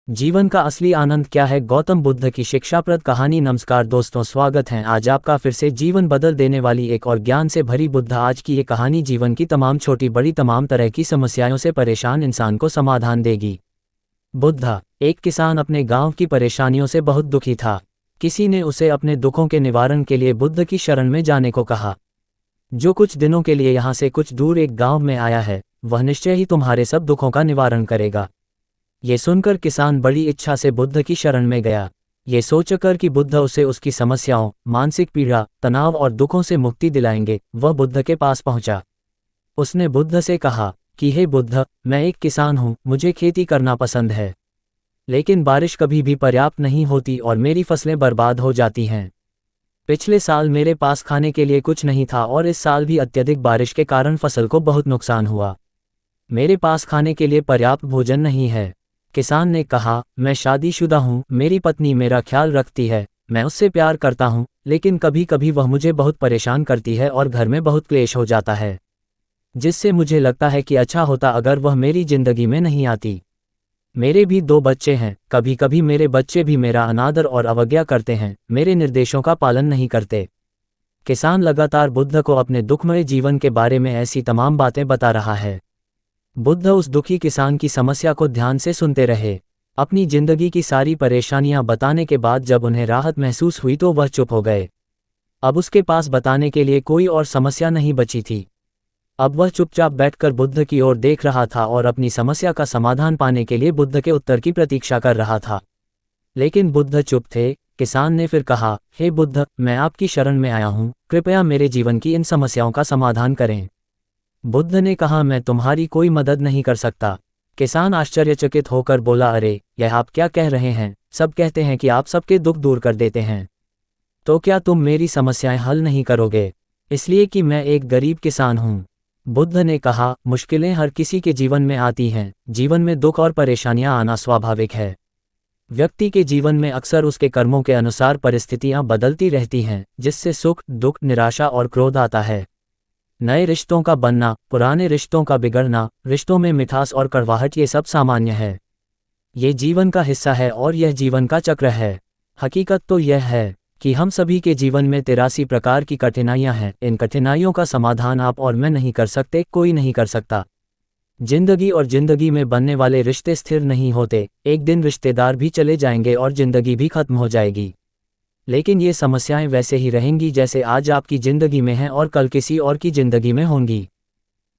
जीवन का असली आनंद क्या है? गौतम बुद्ध की शिक्षाप्रद कहानी। नमस्कार दोस्तों, स्वागत है आज आपका फिर से जीवन बदल देने वाली एक और ज्ञान से भरी बुद्ध आज की ये कहानी जीवन की तमाम छोटी बड़ी तमाम तरह की समस्याओं से परेशान इंसान को समाधान देगी। बुद्ध एक किसान अपने गांव की परेशानियों से बहुत दुखी था। किसी ने उसे अपने दुखों के निवारण के लिए बुद्ध की शरण में जाने को कहा। जो कुछ दिनों के लिए यहाँ से कुछ दूर एक गांव में आया है, वह निश्चय ही तुम्हारे सब दुखों का निवारण करेगा। ये सुनकर किसान बड़ी इच्छा से बुद्ध की शरण में गया, ये सोचकर कि बुद्ध उसे उसकी समस्याओं, मानसिक पीड़ा, तनाव और दुखों से मुक्ति दिलाएंगे। वह बुद्ध के पास पहुंचा। उसने बुद्ध से कहा कि हे बुद्ध, मैं एक किसान हूँ, मुझे खेती करना पसंद है, लेकिन बारिश कभी भी पर्याप्त नहीं होती और मेरी फसलें बर्बाद हो जाती हैं। पिछले साल मेरे पास खाने के लिए कुछ नहीं था और इस साल भी अत्यधिक बारिश के कारण फसल को बहुत नुकसान हुआ। मेरे पास खाने के लिए पर्याप्त भोजन नहीं है। किसान ने कहा, मैं शादीशुदा हूँ, मेरी पत्नी मेरा ख्याल रखती है, मैं उससे प्यार करता हूँ, लेकिन कभी कभी वह मुझे बहुत परेशान करती है और घर में बहुत क्लेश हो जाता है, जिससे मुझे लगता है कि अच्छा होता अगर वह मेरी जिंदगी में नहीं आती। मेरे भी 2 बच्चे हैं, कभी कभी मेरे बच्चे भी मेरा अनादर और अवज्ञा करते हैं, मेरे निर्देशों का पालन नहीं करते। किसान लगातार बुद्ध को अपने दुखमय जीवन के बारे में ऐसी तमाम बातें बता रहा है। बुद्ध उस दुखी किसान की समस्या को ध्यान से सुनते रहे। अपनी जिंदगी की सारी परेशानियां बताने के बाद जब उन्हें राहत महसूस हुई तो वह चुप हो गए। अब उसके पास बताने के लिए कोई और समस्या नहीं बची थी। अब वह चुपचाप बैठकर बुद्ध की ओर देख रहा था और अपनी समस्या का समाधान पाने के लिए बुद्ध के उत्तर की प्रतीक्षा कर रहा था। लेकिन बुद्ध चुप थे। किसान ने फिर कहा, हे बुद्ध, मैं आपकी शरण में आया हूँ, कृपया मेरे जीवन की इन समस्याओं का समाधान करें। बुद्ध ने कहा, मैं तुम्हारी कोई मदद नहीं कर सकता। किसान आश्चर्यचकित होकर बोला, अरे, यह आप क्या कह रहे हैं? सब कहते हैं कि आप सबके दुख दूर कर देते हैं, तो क्या तुम मेरी समस्याएं हल नहीं करोगे? इसलिए कि मैं एक गरीब किसान हूँ। बुद्ध ने कहा, मुश्किलें हर किसी के जीवन में आती हैं, जीवन में दुख और परेशानियां आना स्वाभाविक है। व्यक्ति के जीवन में अक्सर उसके कर्मों के अनुसार परिस्थितियां बदलती रहती हैं, जिससे सुख, दुख, निराशा और क्रोध आता है। नए रिश्तों का बनना, पुराने रिश्तों का बिगड़ना, रिश्तों में मिठास और कड़वाहट, ये सब सामान्य है। ये जीवन का हिस्सा है और यह जीवन का चक्र है। हकीकत तो यह है कि हम सभी के जीवन में 83 प्रकार की कठिनाइयां हैं। इन कठिनाइयों का समाधान आप और मैं नहीं कर सकते, कोई नहीं कर सकता। जिंदगी और जिंदगी में बनने वाले रिश्ते स्थिर नहीं होते। एक दिन रिश्तेदार भी चले जाएंगे और जिंदगी भी खत्म हो जाएगी, लेकिन ये समस्याएं वैसे ही रहेंगी जैसे आज आपकी जिंदगी में हैं और कल किसी और की जिंदगी में होंगी।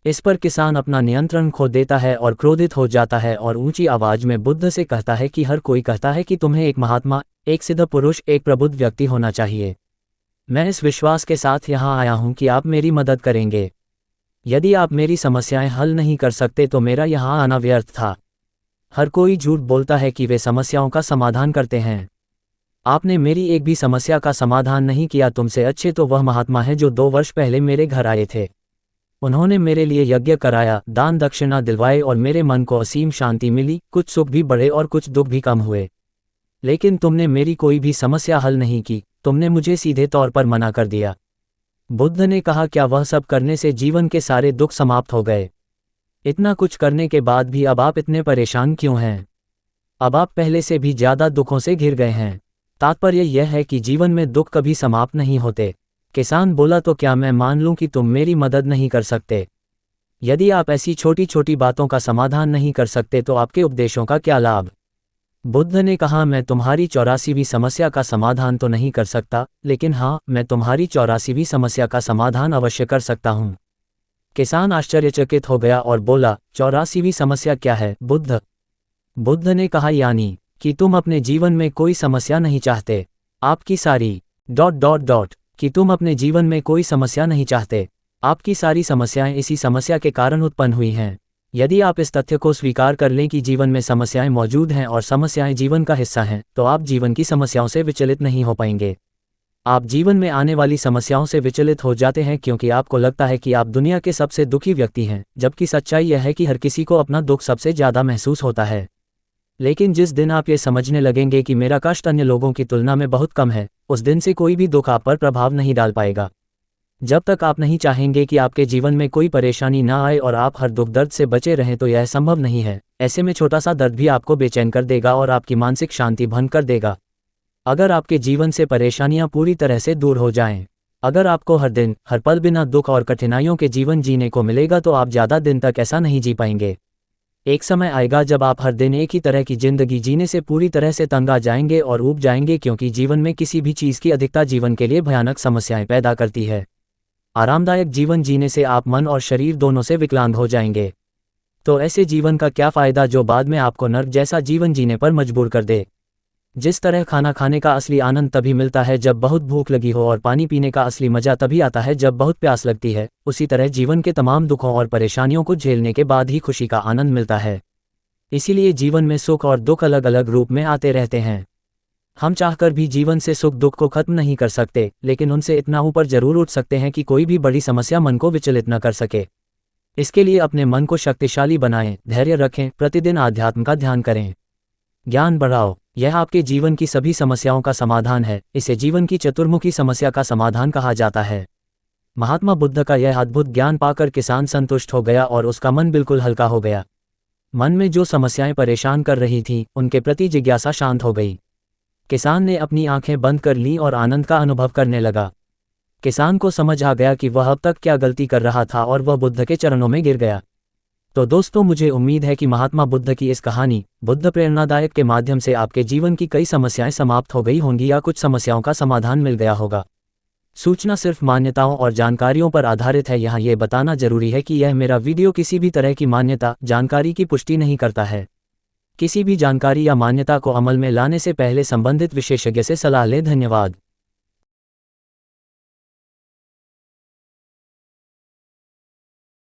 इस पर किसान अपना नियंत्रण खो देता है और क्रोधित हो जाता है और ऊंची आवाज में बुद्ध से कहता है कि हर कोई कहता है कि तुम्हें एक महात्मा, एक सिद्ध पुरुष, एक प्रबुद्ध व्यक्ति होना चाहिए। मैं इस विश्वास के साथ यहाँ आया हूँ कि आप मेरी मदद करेंगे। यदि आप मेरी समस्याएं हल नहीं कर सकते तो मेरा यहाँ आना व्यर्थ था। हर कोई झूठ बोलता है कि वे समस्याओं का समाधान करते हैं। आपने मेरी एक भी समस्या का समाधान नहीं किया। तुमसे अच्छे तो वह महात्मा है जो 2 वर्ष पहले मेरे घर आए थे। उन्होंने मेरे लिए यज्ञ कराया, दान दक्षिणा दिलवाए और मेरे मन को असीम शांति मिली। कुछ सुख भी बढ़े और कुछ दुख भी कम हुए, लेकिन तुमने मेरी कोई भी समस्या हल नहीं की। तुमने मुझे सीधे तौर पर मना कर दिया। बुद्ध ने कहा, क्या वह सब करने से जीवन के सारे दुख समाप्त हो गए? इतना कुछ करने के बाद भी अब आप इतने परेशान क्यों हैं? अब आप पहले से भी ज्यादा दुखों से घिर गए हैं। तात्पर्य यह है कि जीवन में दुख कभी समाप्त नहीं होते। किसान बोला, तो क्या मैं मान लूं कि तुम मेरी मदद नहीं कर सकते? यदि आप ऐसी छोटी छोटी बातों का समाधान नहीं कर सकते तो आपके उपदेशों का क्या लाभ? बुद्ध ने कहा, मैं तुम्हारी 84वीं समस्या का समाधान तो नहीं कर सकता, लेकिन हाँ, मैं तुम्हारी 84वीं समस्या का समाधान अवश्य कर सकता हूँ। किसान आश्चर्यचकित हो गया और बोला, 84वीं समस्या क्या है बुद्ध? बुद्ध ने कहा, यानी कि तुम अपने जीवन में कोई समस्या नहीं चाहते। आपकी सारी ... कि तुम अपने जीवन में कोई समस्या नहीं चाहते। आपकी सारी समस्याएं इसी समस्या के कारण उत्पन्न हुई हैं। यदि आप इस तथ्य को स्वीकार कर लें कि जीवन में समस्याएं मौजूद हैं और समस्याएं जीवन का हिस्सा हैं, तो आप जीवन की समस्याओं से विचलित नहीं हो पाएंगे। आप जीवन में आने वाली समस्याओं से विचलित हो जाते हैं क्योंकि आपको लगता है कि आप दुनिया के सबसे दुखी व्यक्ति हैं, जबकि सच्चाई यह है कि हर किसी को अपना दुख सबसे ज़्यादा महसूस होता है। लेकिन जिस दिन आप ये समझने लगेंगे कि मेरा कष्ट अन्य लोगों की तुलना में बहुत कम है, उस दिन से कोई भी दुख आप पर प्रभाव नहीं डाल पाएगा। जब तक आप नहीं चाहेंगे कि आपके जीवन में कोई परेशानी ना आए और आप हर दुख दर्द से बचे रहें तो यह संभव नहीं है। ऐसे में छोटा सा दर्द भी आपको बेचैन कर देगा और आपकी मानसिक शांति भंग कर देगा। अगर आपके जीवन से परेशानियां पूरी तरह से दूर हो जाएं, अगर आपको हर दिन हर पल बिना दुख और कठिनाइयों के जीवन जीने को मिलेगा तो आप ज़्यादा दिन तक ऐसा नहीं जी पाएंगे। एक समय आएगा जब आप हर दिन एक ही तरह की जिंदगी जीने से पूरी तरह से तंग आ जाएंगे और ऊब जाएंगे, क्योंकि जीवन में किसी भी चीज़ की अधिकता जीवन के लिए भयानक समस्याएं पैदा करती है। आरामदायक जीवन जीने से आप मन और शरीर दोनों से विकलांग हो जाएंगे। तो ऐसे जीवन का क्या फ़ायदा जो बाद में आपको नर्क जैसा जीवन जीने पर मजबूर कर दे। जिस तरह खाना खाने का असली आनंद तभी मिलता है जब बहुत भूख लगी हो और पानी पीने का असली मजा तभी आता है जब बहुत प्यास लगती है, उसी तरह जीवन के तमाम दुखों और परेशानियों को झेलने के बाद ही खुशी का आनंद मिलता है। इसीलिए जीवन में सुख और दुख अलग अलग रूप में आते रहते हैं। हम चाहकर भी जीवन से सुख दुख को खत्म नहीं कर सकते, लेकिन उनसे इतना ऊपर जरूर उठ सकते हैं कि कोई भी बड़ी समस्या मन को विचलित न कर सके। इसके लिए अपने मन को शक्तिशाली बनाएं, धैर्य रखें, प्रतिदिन आध्यात्म का ध्यान करें, ज्ञान बढ़ाओ। यह आपके जीवन की सभी समस्याओं का समाधान है। इसे जीवन की चतुर्मुखी समस्या का समाधान कहा जाता है। महात्मा बुद्ध का यह अद्भुत ज्ञान पाकर किसान संतुष्ट हो गया और उसका मन बिल्कुल हल्का हो गया। मन में जो समस्याएं परेशान कर रही थीं, उनके प्रति जिज्ञासा शांत हो गई। किसान ने अपनी आंखें बंद कर लीं और आनंद का अनुभव करने लगा। किसान को समझ आ गया कि वह अब तक क्या गलती कर रहा था और वह बुद्ध के चरणों में गिर गया। तो दोस्तों, मुझे उम्मीद है कि महात्मा बुद्ध की इस कहानी बुद्ध प्रेरणादायक के माध्यम से आपके जीवन की कई समस्याएं समाप्त हो गई होंगी या कुछ समस्याओं का समाधान मिल गया होगा। सूचना सिर्फ मान्यताओं और जानकारियों पर आधारित है। यहाँ ये बताना जरूरी है कि यह मेरा वीडियो किसी भी तरह की मान्यता जानकारी की पुष्टि नहीं करता है। किसी भी जानकारी या मान्यता को अमल में लाने से पहले संबंधित विशेषज्ञ से सलाह लें। धन्यवाद।